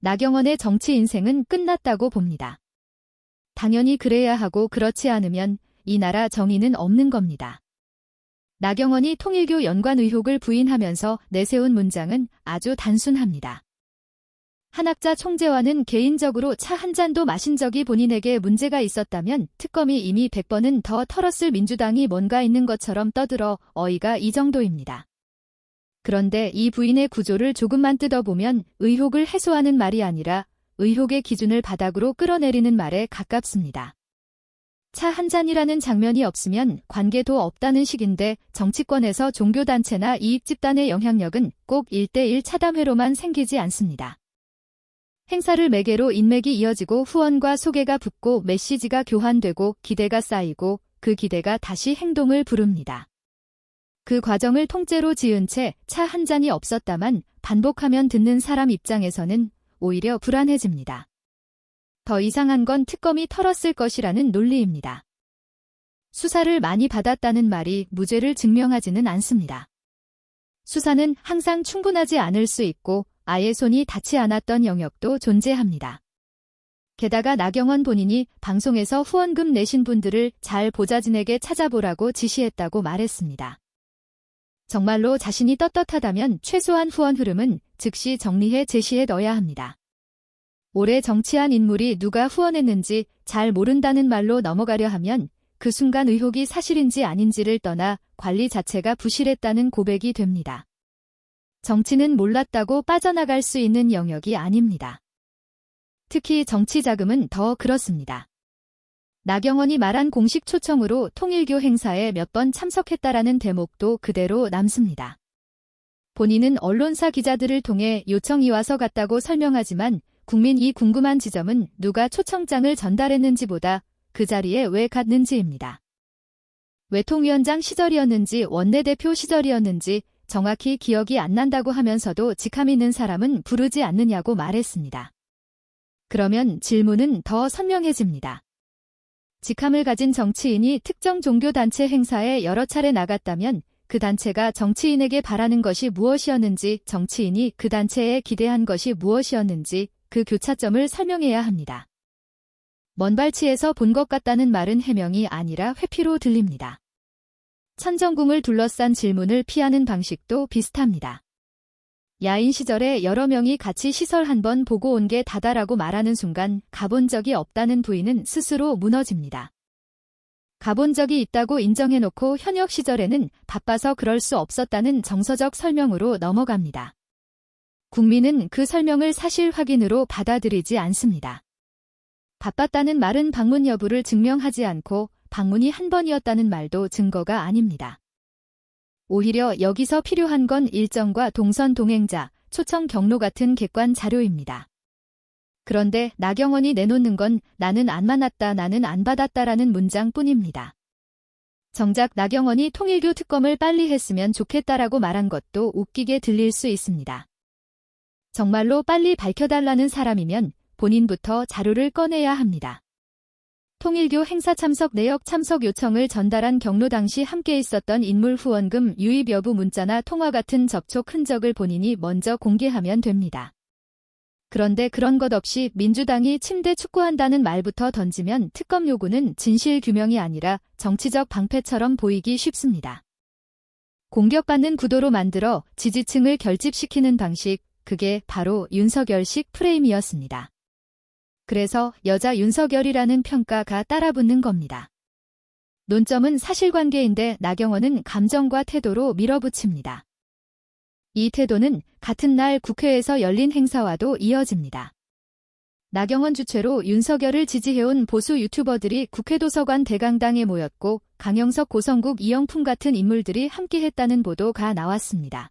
나경원의 정치 인생은 끝났다고 봅니다. 당연히 그래야 하고 그렇지 않으면 이 나라 정의는 없는 겁니다. 나경원이 통일교 연관 의혹을 부인하면서 내세운 문장은 아주 단순합니다. 한학자 총재와는 개인적으로 차 한 잔도 마신 적이 본인에게 문제가 있었다면 특검이 이미 100번은 더 털었을 민주당이 뭔가 있는 것처럼 떠들어 어이가 이 정도입니다. 그런데 이 부인의 구조를 조금만 뜯어보면 의혹을 해소하는 말이 아니라 의혹의 기준을 바닥으로 끌어내리는 말에 가깝습니다. 차 한 잔이라는 장면이 없으면 관계도 없다는 식인데 정치권에서 종교단체나 이익집단의 영향력은 꼭 1대1 차담회로만 생기지 않습니다. 행사를 매개로 인맥이 이어지고 후원과 소개가 붙고 메시지가 교환되고 기대가 쌓이고 그 기대가 다시 행동을 부릅니다. 그 과정을 통째로 지은 채 차 한 잔이 없었다만 반복하면 듣는 사람 입장에서는 오히려 불안해집니다. 더 이상한 건 특검이 털었을 것이라는 논리입니다. 수사를 많이 받았다는 말이 무죄를 증명하지는 않습니다. 수사는 항상 충분하지 않을 수 있고 아예 손이 닿지 않았던 영역도 존재합니다. 게다가 나경원 본인이 방송에서 후원금 내신 분들을 잘 보좌진에게 찾아보라고 지시했다고 말했습니다. 정말로 자신이 떳떳하다면 최소한 후원 흐름은 즉시 정리해 제시해 넣어야 합니다. 오래 정치한 인물이 누가 후원했는지 잘 모른다는 말로 넘어가려 하면 그 순간 의혹이 사실인지 아닌지를 떠나 관리 자체가 부실했다는 고백이 됩니다. 정치는 몰랐다고 빠져나갈 수 있는 영역이 아닙니다. 특히 정치 자금은 더 그렇습니다. 나경원이 말한 공식 초청으로 통일교 행사에 몇 번 참석했다라는 대목도 그대로 남습니다. 본인은 언론사 기자들을 통해 요청이 와서 갔다고 설명하지만 국민이 궁금한 지점은 누가 초청장을 전달했는지보다 그 자리에 왜 갔는지입니다. 외통위원장 시절이었는지 원내대표 시절이었는지 정확히 기억이 안 난다고 하면서도 직함 있는 사람은 부르지 않느냐고 말했습니다. 그러면 질문은 더 선명해집니다. 직함을 가진 정치인이 특정 종교단체 행사에 여러 차례 나갔다면 그 단체가 정치인에게 바라는 것이 무엇이었는지, 정치인이 그 단체에 기대한 것이 무엇이었는지 그 교차점을 설명해야 합니다. 먼발치에서 본 것 같다는 말은 해명이 아니라 회피로 들립니다. 천정궁을 둘러싼 질문을 피하는 방식도 비슷합니다. 야인 시절에 여러 명이 같이 시설 한번 보고 온 게 다다라고 말하는 순간 가본 적이 없다는 부인은 스스로 무너집니다. 가본 적이 있다고 인정해놓고 현역 시절에는 바빠서 그럴 수 없었다는 정서적 설명으로 넘어갑니다. 국민은 그 설명을 사실 확인으로 받아들이지 않습니다. 바빴다는 말은 방문 여부를 증명하지 않고 방문이 한 번이었다는 말도 증거가 아닙니다. 오히려 여기서 필요한 건 일정과 동선 동행자, 초청 경로 같은 객관 자료입니다. 그런데 나경원이 내놓는 건 나는 안 만났다, 나는 안 받았다라는 문장뿐입니다. 정작 나경원이 통일교 특검을 빨리 했으면 좋겠다라고 말한 것도 웃기게 들릴 수 있습니다. 정말로 빨리 밝혀달라는 사람이면 본인부터 자료를 꺼내야 합니다. 통일교 행사 참석 내역 참석 요청을 전달한 경로 당시 함께 있었던 인물 후원금 유입 여부 문자나 통화 같은 접촉 흔적을 본인이 먼저 공개하면 됩니다. 그런데 그런 것 없이 민주당이 침대 축구한다는 말부터 던지면 특검 요구는 진실 규명이 아니라 정치적 방패처럼 보이기 쉽습니다. 공격받는 구도로 만들어 지지층을 결집시키는 방식, 그게 바로 윤석열식 프레임이었습니다. 그래서 여자 윤석열이라는 평가가 따라붙는 겁니다. 논점은 사실관계인데 나경원은 감정과 태도로 밀어붙입니다. 이 태도는 같은 날 국회에서 열린 행사와도 이어집니다. 나경원 주최로 윤석열을 지지해온 보수 유튜버들이 국회 도서관 대강당에 모였고 강영석, 고성국, 이영품 같은 인물들이 함께했다는 보도가 나왔습니다.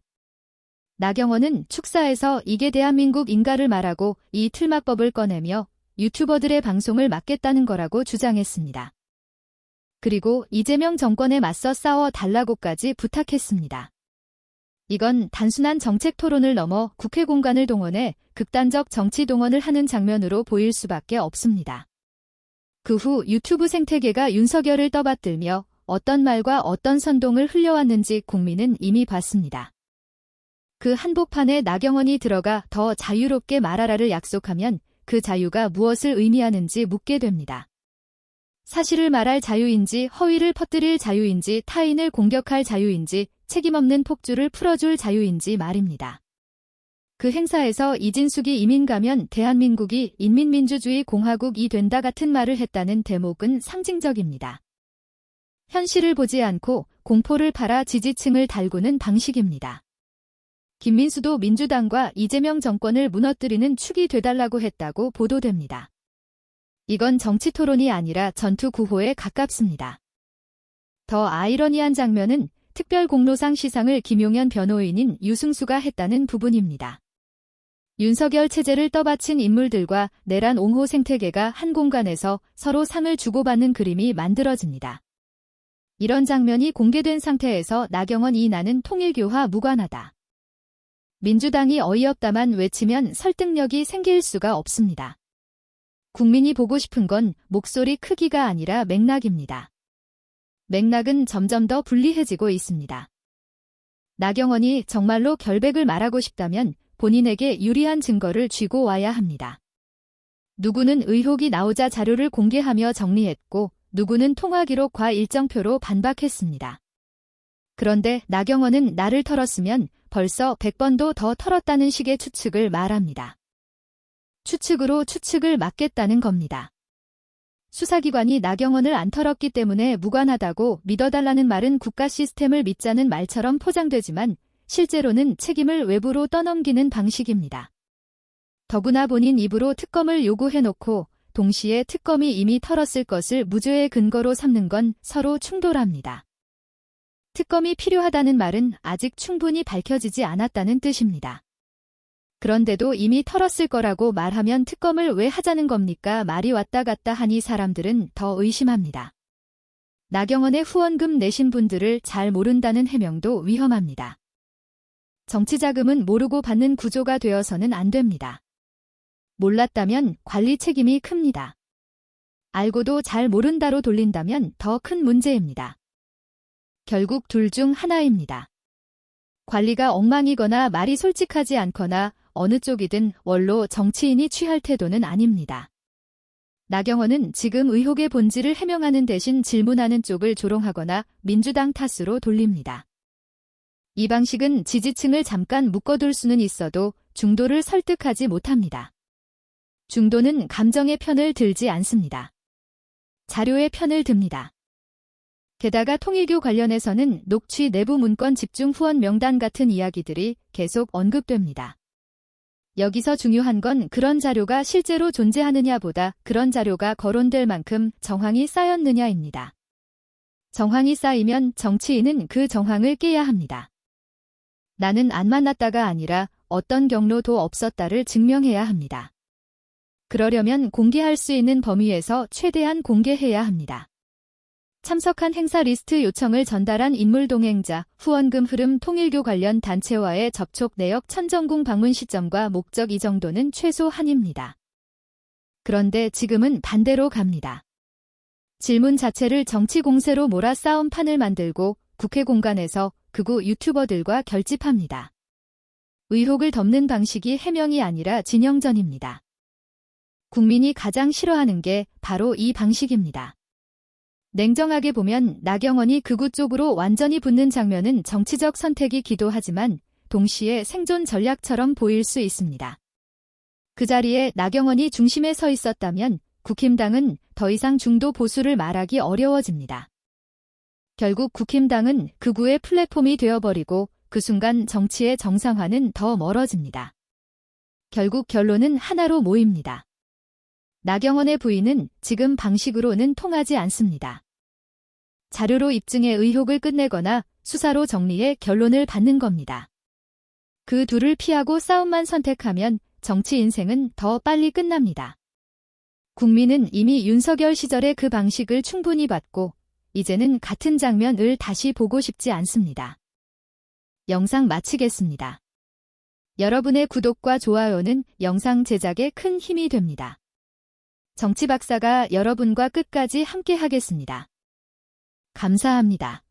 나경원은 축사에서 이게 대한민국인가를 말하고 이 틀막법을 꺼내며 유튜버들의 방송을 막겠다는 거라고 주장했습니다. 그리고 이재명 정권에 맞서 싸워 달라고까지 부탁했습니다. 이건 단순한 정책 토론을 넘어 국회 공간을 동원해 극단적 정치 동원을 하는 장면으로 보일 수밖에 없습니다. 그 후 유튜브 생태계가 윤석열을 떠받들며 어떤 말과 어떤 선동을 흘려왔는지 국민은 이미 봤습니다. 그 한복판에 나경원이 들어가 더 자유롭게 말하라를 약속하면 그 자유가 무엇을 의미하는지 묻게 됩니다. 사실을 말할 자유인지 허위를 퍼뜨릴 자유인지 타인을 공격할 자유인지 책임없는 폭주를 풀어줄 자유인지 말입니다. 그 행사에서 이진숙이 이민 가면 대한민국이 인민민주주의 공화국이 된다 같은 말을 했다는 대목은 상징적입니다. 현실을 보지 않고 공포를 팔아 지지층을 달구는 방식입니다. 김민수도 민주당과 이재명 정권을 무너뜨리는 축이 돼달라고 했다고 보도됩니다. 이건 정치 토론이 아니라 전투 구호에 가깝습니다. 더 아이러니한 장면은 특별공로상 시상을 김용현 변호인인 유승수가 했다는 부분입니다. 윤석열 체제를 떠받친 인물들과 내란 옹호 생태계가 한 공간에서 서로 상을 주고받는 그림이 만들어집니다. 이런 장면이 공개된 상태에서 나경원 이 나는 통일교와 무관하다. 민주당이 어이없다만 외치면 설득력이 생길 수가 없습니다. 국민이 보고 싶은 건 목소리 크기가 아니라 맥락입니다. 맥락은 점점 더 불리해지고 있습니다. 나경원이 정말로 결백을 말하고 싶다면 본인에게 유리한 증거를 쥐고 와야 합니다. 누구는 의혹이 나오자 자료를 공개하며 정리했고 누구는 통화기록과 일정표로 반박했습니다. 그런데 나경원은 나를 털었으면 벌써 100번도 더 털었다는 식의 추측을 말합니다. 추측으로 추측을 막겠다는 겁니다. 수사기관이 나경원을 안 털었기 때문에 무관하다고 믿어달라는 말은 국가 시스템을 믿자는 말처럼 포장되지만 실제로는 책임을 외부로 떠넘기는 방식입니다. 더구나 본인 입으로 특검을 요구해놓고 동시에 특검이 이미 털었을 것을 무죄의 근거로 삼는 건 서로 충돌합니다. 특검이 필요하다는 말은 아직 충분히 밝혀지지 않았다는 뜻입니다. 그런데도 이미 털었을 거라고 말하면 특검을 왜 하자는 겁니까? 말이 왔다 갔다 하니 사람들은 더 의심합니다. 나경원의 후원금 내신 분들을 잘 모른다는 해명도 위험합니다. 정치자금은 모르고 받는 구조가 되어서는 안 됩니다. 몰랐다면 관리 책임이 큽니다. 알고도 잘 모른다로 돌린다면 더 큰 문제입니다. 결국 둘 중 하나입니다. 관리가 엉망이거나 말이 솔직하지 않거나 어느 쪽이든 원로 정치인이 취할 태도는 아닙니다. 나경원은 지금 의혹의 본질을 해명하는 대신 질문하는 쪽을 조롱하거나 민주당 탓으로 돌립니다. 이 방식은 지지층을 잠깐 묶어둘 수는 있어도 중도를 설득하지 못합니다. 중도는 감정의 편을 들지 않습니다. 자료의 편을 듭니다. 게다가 통일교 관련해서는 녹취 내부 문건 집중 후원 명단 같은 이야기들이 계속 언급됩니다. 여기서 중요한 건 그런 자료가 실제로 존재하느냐보다 그런 자료가 거론될 만큼 정황이 쌓였느냐입니다. 정황이 쌓이면 정치인은 그 정황을 깨야 합니다. 나는 안 만났다가 아니라 어떤 경로도 없었다를 증명해야 합니다. 그러려면 공개할 수 있는 범위에서 최대한 공개해야 합니다. 참석한 행사 리스트 요청을 전달한 인물 동행자, 후원금 흐름 통일교 관련 단체와의 접촉 내역 천정궁 방문 시점과 목적 이 정도는 최소한입니다. 그런데 지금은 반대로 갑니다. 질문 자체를 정치 공세로 몰아 싸움판을 만들고 국회 공간에서 극우 유튜버들과 결집합니다. 의혹을 덮는 방식이 해명이 아니라 진영전입니다. 국민이 가장 싫어하는 게 바로 이 방식입니다. 냉정하게 보면 나경원이 극우 쪽으로 완전히 붙는 장면은 정치적 선택이기도 하지만 동시에 생존 전략처럼 보일 수 있습니다. 그 자리에 나경원이 중심에 서 있었다면 국힘당은 더 이상 중도 보수를 말하기 어려워집니다. 결국 국힘당은 극우의 플랫폼이 되어버리고 그 순간 정치의 정상화는 더 멀어집니다. 결국 결론은 하나로 모입니다. 나경원의 부인은 지금 방식으로는 통하지 않습니다. 자료로 입증해 의혹을 끝내거나 수사로 정리해 결론을 받는 겁니다. 그 둘을 피하고 싸움만 선택하면 정치 인생은 더 빨리 끝납니다. 국민은 이미 윤석열 시절의 그 방식을 충분히 봤고 이제는 같은 장면을 다시 보고 싶지 않습니다. 영상 마치겠습니다. 여러분의 구독과 좋아요는 영상 제작에 큰 힘이 됩니다. 정치 박사가 여러분과 끝까지 함께 하겠습니다. 감사합니다.